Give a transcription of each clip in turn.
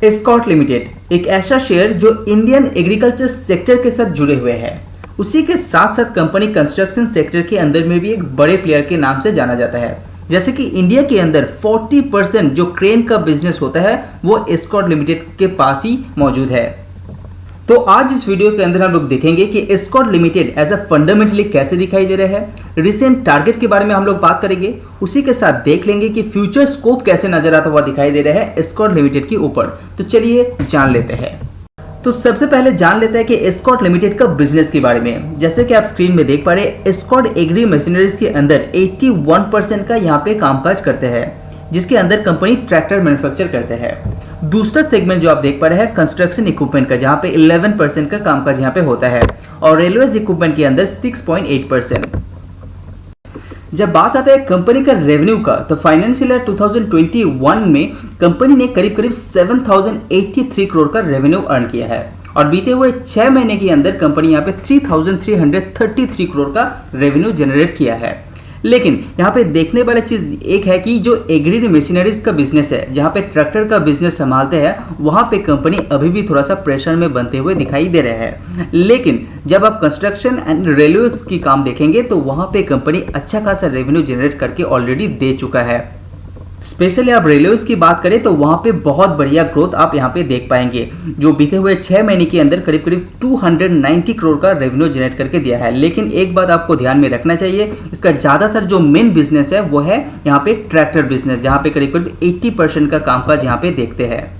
Escort limited एक ऐसा share जो इंडियन एग्रीकल्चर सेक्टर के साथ जुड़े हुए हैं। उसी के साथ साथ कंपनी कंस्ट्रक्शन सेक्टर के अंदर में भी एक बड़े प्लेयर के नाम से जाना जाता है। जैसे कि इंडिया के अंदर 40% जो क्रेन का बिजनेस होता है वो एस्कॉर्ट लिमिटेड के पास ही मौजूद है। तो आज इस वीडियो के अंदर हम लोग देखेंगे कि Escort Limited as a fundamentally कैसे दिखाई दे रहा है, रिसेंट टारगेट के बारे में हम लोग बात करेंगे। उसी के साथ देख लेंगे कि फ्यूचर स्कोप कैसे नजर आता हुआ दिखाई दे रहा है एस्कॉर्ट लिमिटेड के ऊपर। तो चलिए जान लेते हैं। तो सबसे पहले जान लेते हैं कि एस्कॉर्ट लिमिटेड का बिजनेस के बारे में। जैसे कि आप स्क्रीन में देख पा रहे हैं, एस्कॉर्ट एग्री मशीनरीज के अंदर 81% का यहाँ पे कामकाज करते हैं, जिसके अंदर कंपनी ट्रैक्टर मैन्युफैक्चर करते हैं। दूसरा सेगमेंट जो आप देख पा रहे हैं कंस्ट्रक्शन इक्विपमेंट का, जहां पे 11% का कामकाज यहां पे होता है, और रेलवेज इक्विपमेंट के अंदर 6.8%। जब बात आता है कंपनी का रेवेन्यू का, तो फाइनेंशियल ईयर 2021 में कंपनी ने करीब करीब 7083 करोड़ का रेवेन्यू अर्न किया है, और बीते हुए 6 महीने के अंदर कंपनी यहाँ पे 3333 करोड़ का रेवेन्यू जनरेट किया है। लेकिन यहाँ पे देखने वाली चीज एक है कि जो एग्री मशीनरीज का बिजनेस है, जहाँ पे ट्रैक्टर का बिजनेस संभालते हैं, वहाँ पे कंपनी अभी भी थोड़ा सा प्रेशर में बनते हुए दिखाई दे रहे हैं। लेकिन जब आप कंस्ट्रक्शन एंड रेलवे की काम देखेंगे तो वहाँ पे कंपनी अच्छा खासा रेवेन्यू जनरेट करके ऑलरेडी दे चुका है। स्पेशली आप रेलवेज की बात करें तो वहां पे बहुत बढ़िया ग्रोथ आप यहां पे देख पाएंगे, जो बीते हुए 6 महीने के अंदर करीब करीब 290 करोड़ का रेवेन्यू जनरेट करके दिया है। लेकिन एक बात आपको ध्यान में रखना चाहिए, इसका ज्यादातर जो मेन बिजनेस है वो है यहाँ पे ट्रैक्टर बिजनेस, जहाँ पे करीब करीब 80% का कामकाज यहाँ पे देखते हैं।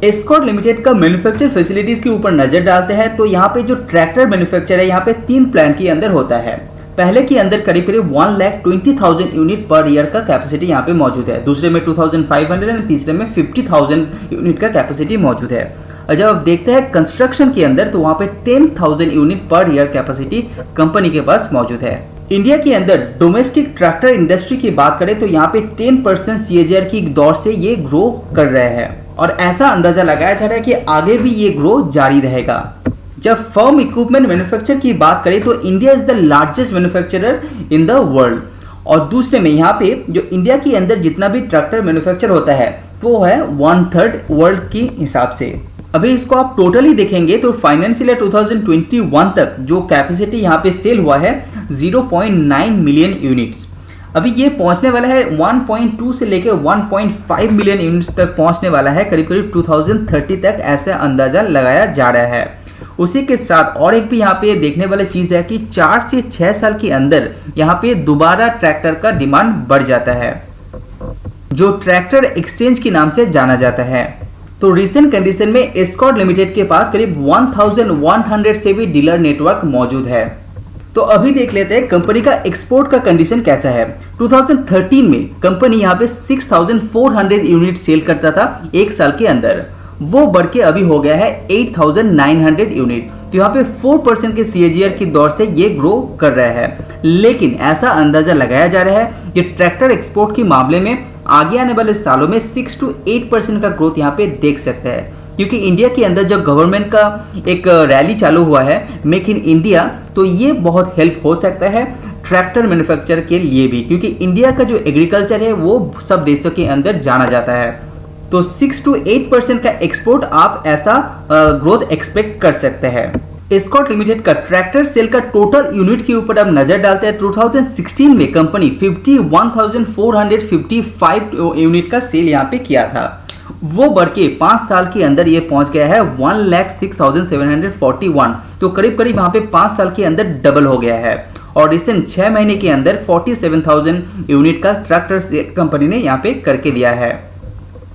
एस्कॉर्ट लिमिटेड का मैन्युफैक्चर फैसिलिटीज के ऊपर नजर डालते हैं तो यहाँ पे जो ट्रैक्टर मैन्युफैक्चर है, यहाँ पे 3 प्लांट के अंदर होता है। पहले के अंदर करीब करीब 1,20,000 यूनिट पर ईयर का कैपेसिटी यहाँ पे मौजूद है, दूसरे में 2,500 और तीसरे में 50,000 यूनिट का कैपेसिटी मौजूद है। और जब आप देखते हैं कंस्ट्रक्शन के अंदर, तो वहाँ पे 10,000 unit per year capacity company के पास मौजूद है। इंडिया के अंदर डोमेस्टिक ट्रैक्टर इंडस्ट्री की बात करें तो यहाँ पे 10% CAGR की दौर से ये ग्रो कर रहे हैं, और ऐसा अंदाजा लगाया जा रहा है कि आगे भी ये ग्रो जारी रहेगा। जब फर्म इक्विपमेंट मैन्युफैक्चर की बात करें तो India is the largest manufacturer in the world, और दूसरे में यहाँ पे जो इंडिया के अंदर जितना भी ट्रैक्टर मैन्युफैक्चर होता है वो है 1/3 वर्ल्ड के हिसाब से। अभी इसको आप टोटली देखेंगे तो फाइनेंशियल ईयर 2021 तक जो कैपेसिटी यहाँ पे सेल हुआ है 0.9 मिलियन यूनिट्स। अभी ये पहुंचने वाला है 1.2 से लेकर 1.5 मिलियन यूनिट्स तक पहुंचने वाला है करीब करीब 2030 तक, ऐसा अंदाजा लगाया जा रहा है। उसी के साथ और एक भी यहाँ पे देखने वाली चीज है कि 4 से 6 साल के अंदर यहाँ पे दोबारा ट्रैक्टर का डिमांड बढ़ जाता है, जो ट्रैक्टर एक्सचेंज के नाम से जाना जाता है। तो रिसेंट कंडीशन में एस्कॉर्ट लिमिटेड के पास करीब 1100 से भी डीलर नेटवर्क मौजूद है। तो अभी देख लेते हैं कंपनी का एक्सपोर्ट का कंडीशन कैसा है। 2013 में कंपनी यहाँ पे 6,400 यूनिट सेल करता था एक साल के अंदर, वो बढ़ के अभी हो गया है 8,900 यूनिट। तो यहाँ पे 4% के CAGR की दौर से ये ग्रो कर रहा है। लेकिन ऐसा अंदाजा लगाया जा रहा है कि ट्रैक्टर एक्सपोर्ट के मामले में आगे आने वाले सालों में 6 to 8% का ग्रोथ यहाँ पे देख सकते हैं, क्योंकि इंडिया के अंदर जो गवर्नमेंट का एक रैली चालू हुआ है मेक इन इंडिया, तो ये बहुत हेल्प हो सकता है ट्रैक्टर मैन्युफैक्चर के लिए भी, क्योंकि इंडिया का जो एग्रीकल्चर है वो सब देशों के अंदर जाना जाता है। तो 6 to 8% का एक्सपोर्ट आप ऐसा ग्रोथ एक्सपेक्ट कर सकते हैं। एस्कॉर्ट लिमिटेड का ट्रैक्टर सेल का टोटल यूनिट के ऊपर अब नजर डालते हैं। 2016 में कंपनी 51,455 यूनिट का सेल यहाँ पे किया था, वो बढ़ के 5 साल के अंदर ये पहुंच गया है 1,06,741। तो करीब करीब यहाँ पे 5 साल के अंदर डबल हो गया है, और रिसेंट 6 महीने के अंदर 47,000 यूनिट का ट्रैक्टर सेल कंपनी ने यहाँ पे करके दिया है।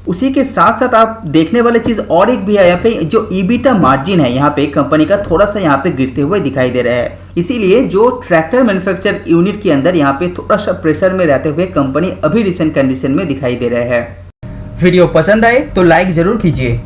उसी के साथ साथ आप देखने वाली चीज और एक भी है, यहाँ पे जो EBITDA मार्जिन है यहाँ पे कंपनी का थोड़ा सा यहाँ पे गिरते हुए दिखाई दे रहा है। इसीलिए जो ट्रैक्टर मैन्युफैक्चर यूनिट के अंदर यहाँ पे थोड़ा सा प्रेशर में रहते हुए कंपनी अभी रिसेंट कंडीशन में दिखाई दे रहा है। वीडियो पसंद आए तो लाइक जरूर कीजिए।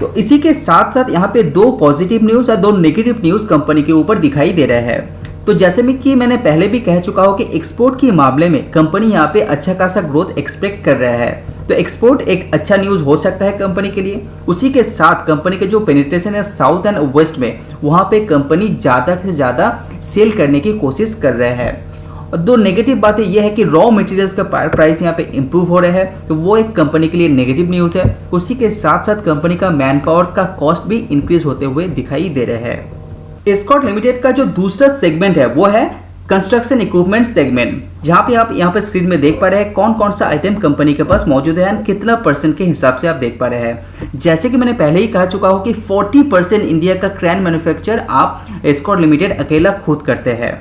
तो इसी के साथ साथ यहाँ पे 2 पॉजिटिव न्यूज और 2 नेगेटिव न्यूज कंपनी के ऊपर दिखाई दे रहा है। तो जैसे में कि मैंने पहले भी कह चुका हूँ कि एक्सपोर्ट के मामले में कंपनी यहाँ पे अच्छा खासा ग्रोथ एक्सपेक्ट कर रहा है, तो एक्सपोर्ट एक अच्छा न्यूज हो सकता है कंपनी के लिए। उसी के साथ कंपनी के जो पेनिट्रेशन है साउथ एंड वेस्ट में, वहाँ पे कंपनी ज़्यादा से ज़्यादा सेल करने की कोशिश कर रहा है। और दो नेगेटिव बातें यह है कि रॉ मटेरियल्स का प्राइस यहाँ पे इंप्रूव हो रहा है, तो वो एक कंपनी के लिए नेगेटिव न्यूज़ है। उसी के साथ साथ कंपनी का मैन पावर का कॉस्ट भी इंक्रीज होते हुए दिखाई दे रहे हैं। एस्कॉर्ट लिमिटेड का जो दूसरा सेगमेंट है वो है कंस्ट्रक्शन इक्विपमेंट सेगमेंट, जहां पे आप यहाँ पे स्क्रीन में देख पा रहे हैं कौन कौन सा आइटम कंपनी के पास मौजूद है, कितना परसेंट के हिसाब से आप देख पा रहे हैं। जैसे कि मैंने पहले ही कह चुका हूं कि 40% इंडिया का क्रेन मैन्युफैक्चर आप एस्कॉर्ट लिमिटेड अकेला खुद करते हैं।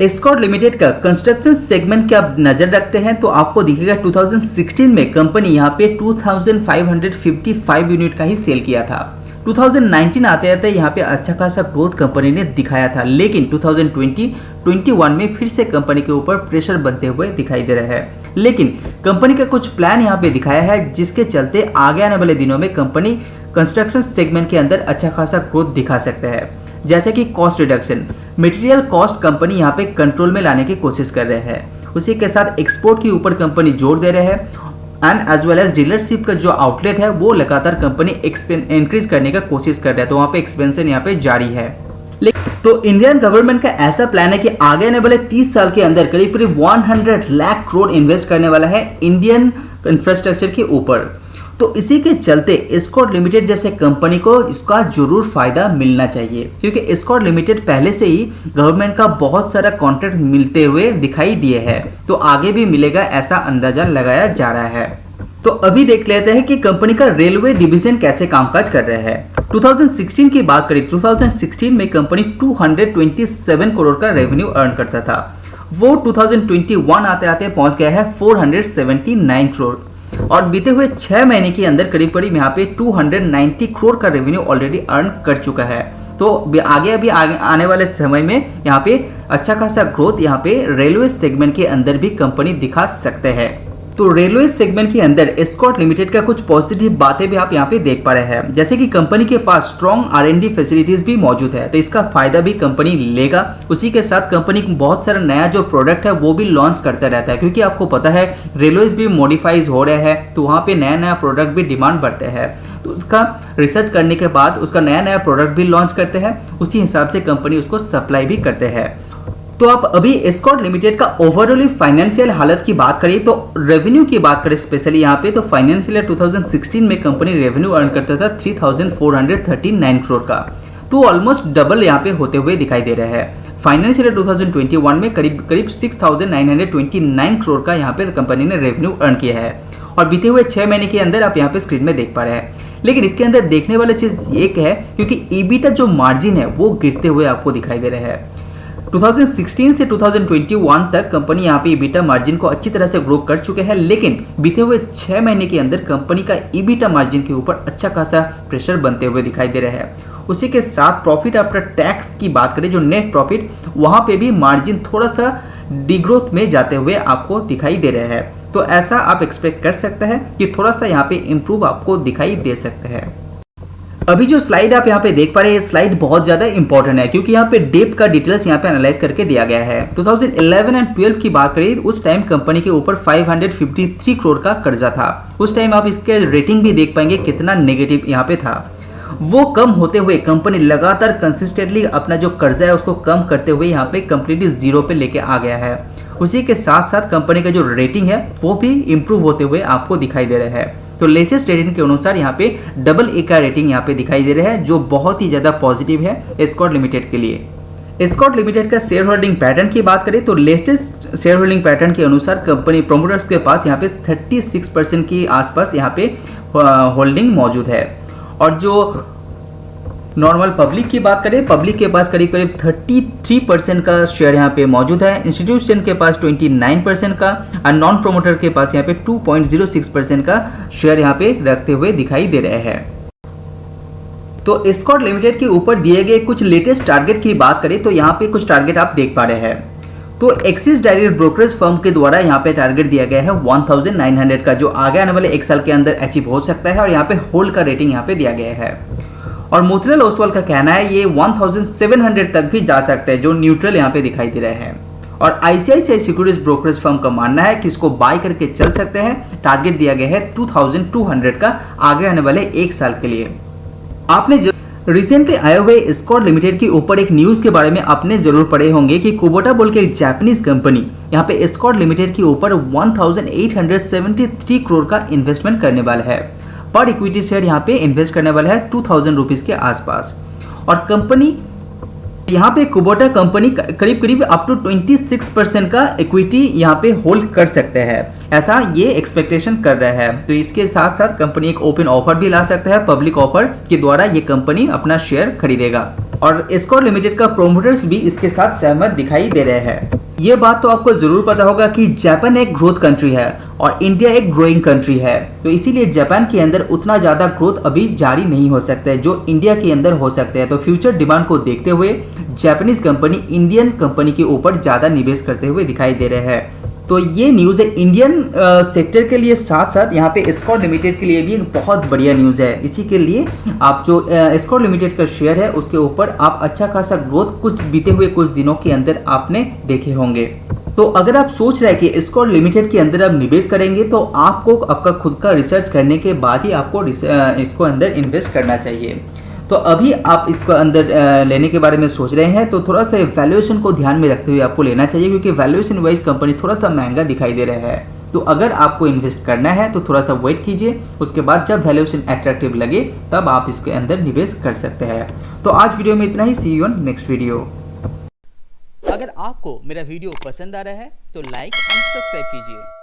एस्कॉर्ट लिमिटेड का कंस्ट्रक्शन सेगमेंट की आप नजर रखते हैं तो आपको दिखेगा 2016 में कंपनी यहाँ पे 2555 यूनिट का ही सेल किया था। 2019 आते आते यहाँ पे अच्छा खासा ग्रोथ कंपनी ने दिखाया था, लेकिन 2020-21 में फिर से कंपनी के ऊपर प्रेशर बनते हुए दिखाई दे रहा है। लेकिन कंपनी का कुछ प्लान यहाँ पे दिखाया है जिसके चलते आगे आने वाले दिनों में कंपनी कंस्ट्रक्शन सेगमेंट के अंदर अच्छा खासा ग्रोथ दिखा सकता है। जैसे कि cost reduction, material cost company यहाँ पे कंट्रोल में लाने की कोशिश कर रहे हैं। उसी के साथ एक्सपोर्ट के ऊपर कंपनी जोर दे रहे हैं and as well as dealership का जो आउटलेट है वो लगातार कंपनी इंक्रीज करने का कोशिश कर रहा है, तो वहाँ पे एक्सपेंशन यहाँ पे जारी है। तो इंडियन गवर्नमेंट का ऐसा प्लान है कि आगे आने वाले 30 साल के अंदर करीब करीब 100 लाख करोड़ इन्वेस्ट करने वाला है इंडियन इंफ्रास्ट्रक्चर के ऊपर। तो इसी के चलते एस्कॉर्ट लिमिटेड जैसे कंपनी को इसका जरूर फायदा मिलना चाहिए, क्योंकि एस्कॉर्ट लिमिटेड पहले से ही गवर्नमेंट का बहुत सारा कॉन्ट्रैक्ट मिलते हुए दिखाई दिए है, तो आगे भी मिलेगा ऐसा अंदाजा लगाया जा रहा है। तो अभी देख लेते हैं कि कंपनी का रेलवे डिवीजन कैसे कामकाज कर रहा है। 2016 की बात करें, 2016 में कंपनी 227 करोड़ का रेवेन्यू अर्न करता था, वो 2021 आते आते पहुंच गया है 479 करोड़ और बीते हुए 6 महीने के अंदर करीब करीब यहाँ पे 290 करोड़ का रेवेन्यू ऑलरेडी अर्न कर चुका है। तो आगे आने वाले समय में यहाँ पे अच्छा खासा ग्रोथ यहाँ पे रेलवे सेगमेंट के अंदर भी कंपनी दिखा सकते हैं। तो रेलवे सेगमेंट के अंदर एस्कॉर्ट लिमिटेड का कुछ पॉजिटिव बातें भी आप यहाँ पे देख पा रहे हैं, जैसे कि कंपनी के पास स्ट्रॉन्ग R&D फैसिलिटीज भी मौजूद है, तो इसका फायदा भी कंपनी लेगा। उसी के साथ कंपनी बहुत सारा नया जो प्रोडक्ट है वो भी लॉन्च करता रहता है, क्योंकि आपको पता है रेलवेज भी मॉडिफाइज हो रहे हैं, तो वहाँ पे नया नया प्रोडक्ट भी डिमांड बढ़ते हैं, तो उसका रिसर्च करने के बाद उसका नया नया प्रोडक्ट भी लॉन्च करते हैं, उसी हिसाब से कंपनी उसको सप्लाई भी करते हैं। तो आप अभी एस्कॉर्ट लिमिटेड का ओवरऑल फाइनेंशियल हालत की बात करें तो रेवेन्यू की बात करें स्पेशली यहाँ पे, तो फाइनेंशियल ईयर 2016 में कंपनी रेवेन्यू अर्न करता था 3439 करोड़ का, तो ऑलमोस्ट डबल यहाँ पे होते हुए दिखाई दे रहा है। फाइनेंशियल ईयर 2021 में करीब 6929 करोड़ का यहाँ पे कंपनी ने रेवेन्यू अर्न किया है और बीते हुए 6 महीने के अंदर आप यहाँ पे स्क्रीन में देख पा रहे हैं। लेकिन इसके अंदर देखने वाली चीज एक है, क्योंकि ईबीटा जो मार्जिन है वो गिरते हुए आपको दिखाई दे रहा है। 2016 से 2021 तक कंपनी यहाँ पे ईबीटा मार्जिन को अच्छी तरह से ग्रो कर चुके हैं, लेकिन बीते हुए 6 महीने के अंदर कंपनी का ईबीटा मार्जिन के ऊपर अच्छा खासा प्रेशर बनते हुए दिखाई दे रहा है। उसी के साथ प्रॉफिट आफ्टर टैक्स की बात करें, जो नेट प्रॉफिट, वहां पे भी मार्जिन थोड़ा सा डिग्रोथ में जाते हुए आपको दिखाई दे रहा है। तो ऐसा आप एक्सपेक्ट कर सकते हैं कि थोड़ा सा यहाँ पे इंप्रूव आपको दिखाई दे सकते हैं। अभी जो स्लाइड आप यहाँ पे देख पा रहे हैं, ये स्लाइड बहुत ज्यादा इंपॉर्टेंट है, क्योंकि यहाँ पे डेप्ट का डिटेल्स यहाँ पे एनालाइज करके दिया गया है। 2011 एंड 12 की बात करें, उस टाइम कंपनी के ऊपर 553 करोड़ का कर्जा था। उस टाइम आप इसके रेटिंग भी देख पाएंगे कितना नेगेटिव यहाँ पे था। वो कम होते हुए कंपनी लगातार कंसिस्टेंटली अपना जो कर्जा है उसको कम करते हुए यहाँ पे कंप्लीटली जीरो पे लेके आ गया है। उसी के साथ साथ कंपनी का जो रेटिंग है वो भी इंप्रूव होते हुए आपको दिखाई दे रहा है। तो लेटेस्ट रेटिंग के अनुसार यहाँ पे AA का रेटिंग यहाँ पे दिखाई दे रहा है, जो बहुत ही ज्यादा पॉजिटिव है एस्कॉर्ट लिमिटेड के लिए। एस्कॉर्ट लिमिटेड का शेयर होल्डिंग पैटर्न की बात करें तो लेटेस्ट शेयर होल्डिंग पैटर्न के अनुसार कंपनी प्रोमोटर्स के पास यहाँ पे 36% की आसपास यहाँ पे होल्डिंग मौजूद है, और जो नॉर्मल पब्लिक की बात करें, पब्लिक के पास करीब करीब 33% का शेयर यहाँ पे मौजूद है, इंस्टीट्यूशन के पास 29% का और नॉन प्रोमोटर के पास यहाँ पे 2.06% का शेयर यहाँ पे रखते हुए दिखाई दे रहे हैं। तो एस्कॉर्ट लिमिटेड के ऊपर दिए गए कुछ लेटेस्ट टारगेट की बात करें तो यहाँ पे कुछ टारगेट आप देख पा रहे हैं। तो एक्सिस डायरेक्ट ब्रोकरेज फर्म के द्वारा यहाँ पे टारगेट दिया गया है 1900 का, जो आगे आने वाले 1 साल के अंदर अचीव हो सकता है, और यहाँ पे होल्ड का रेटिंग यहाँ पे दिया गया है। और मोतीलाल ओसवाल का कहना है ये 1700 तक भी जा सकता है, जो न्यूट्रल यहाँ पे दिखाई दे रहे हैं। और ICICI सिक्योरिटीज ब्रोकरेज फर्म का मानना है कि इसको बाय करके चल सकते हैं। टारगेट दिया गया है 2200 का आगे आने वाले 1 साल के लिए। रिसेंटली आए हुए एस्कॉर्ट लिमिटेड के ऊपर एक न्यूज़ के बारे में आपने जरूर पढ़े होंगे कि कुबोटा बोल के एक जापानीज कंपनी यहाँ पे एस्कॉर्ट लिमिटेड के ऊपर 1873 करोड़ का इन्वेस्टमेंट करने वाला है। पर इक्विटी शेयर यहाँ पे इन्वेस्ट करने वाला है 2000 रुपीज़ के आसपास। और कंपनी यहाँ पे कुबोटा कंपनी करीब करीब अप टू 26% का इक्विटी यहाँ पे होल्ड कर सकते हैं, ऐसा ये एक्सपेक्टेशन कर रहा है। तो इसके साथ साथ कंपनी एक ओपन ऑफर भी ला सकता है, पब्लिक ऑफर के द्वारा ये कंपनी अपना शेयर खरीदेगा। और एस्कॉर्ट लिमिटेड का प्रोमोटर्स भी इसके साथ सहमत दिखाई दे रहे हैं। ये बात तो आपको जरूर पता होगा कि जापान एक ग्रोथ कंट्री है और इंडिया एक ग्रोइंग कंट्री है, तो इसीलिए जापान के अंदर उतना ज़्यादा ग्रोथ अभी जारी नहीं हो सकता है जो इंडिया के अंदर हो सकते हैं। तो फ्यूचर डिमांड को देखते हुए जापानीज कंपनी इंडियन कंपनी के ऊपर ज़्यादा निवेश करते हुए दिखाई दे रहे हैं। तो ये न्यूज़ है इंडियन सेक्टर के लिए, साथ साथ यहाँ पे एस्कॉर्ट लिमिटेड के लिए भी एक बहुत बढ़िया न्यूज़ है। इसी के लिए आप जो एस्कॉर्ट लिमिटेड का शेयर है उसके ऊपर आप अच्छा खासा ग्रोथ कुछ बीते हुए कुछ दिनों के अंदर आपने देखे होंगे। तो अगर आप सोच रहे हैं कि एस्कॉर्ट लिमिटेड के अंदर आप निवेश करेंगे तो आपको आपका खुद का रिसर्च करने के बाद ही आपको इसको अंदर इन्वेस्ट करना चाहिए। तो अभी आप इसको अंदर लेने के बारे में सोच रहे हैं तो थोड़ा सा वैल्यूएशन को ध्यान में रखते हुए आपको लेना चाहिए, क्योंकि वैल्यूएशन वाइज कंपनी थोड़ा सा महंगा दिखाई दे रहा है। तो अगर आपको इन्वेस्ट करना है तो थोड़ा सा वेट कीजिए, उसके बाद जब वैल्यूएशन अट्रैक्टिव लगे तब आप इसके अंदर निवेश कर सकते हैं। तो आज वीडियो में इतना ही, सी यू ऑन नेक्स्ट वीडियो। अगर आपको मेरा वीडियो पसंद आ रहा है तो लाइक एंड सब्सक्राइब कीजिए।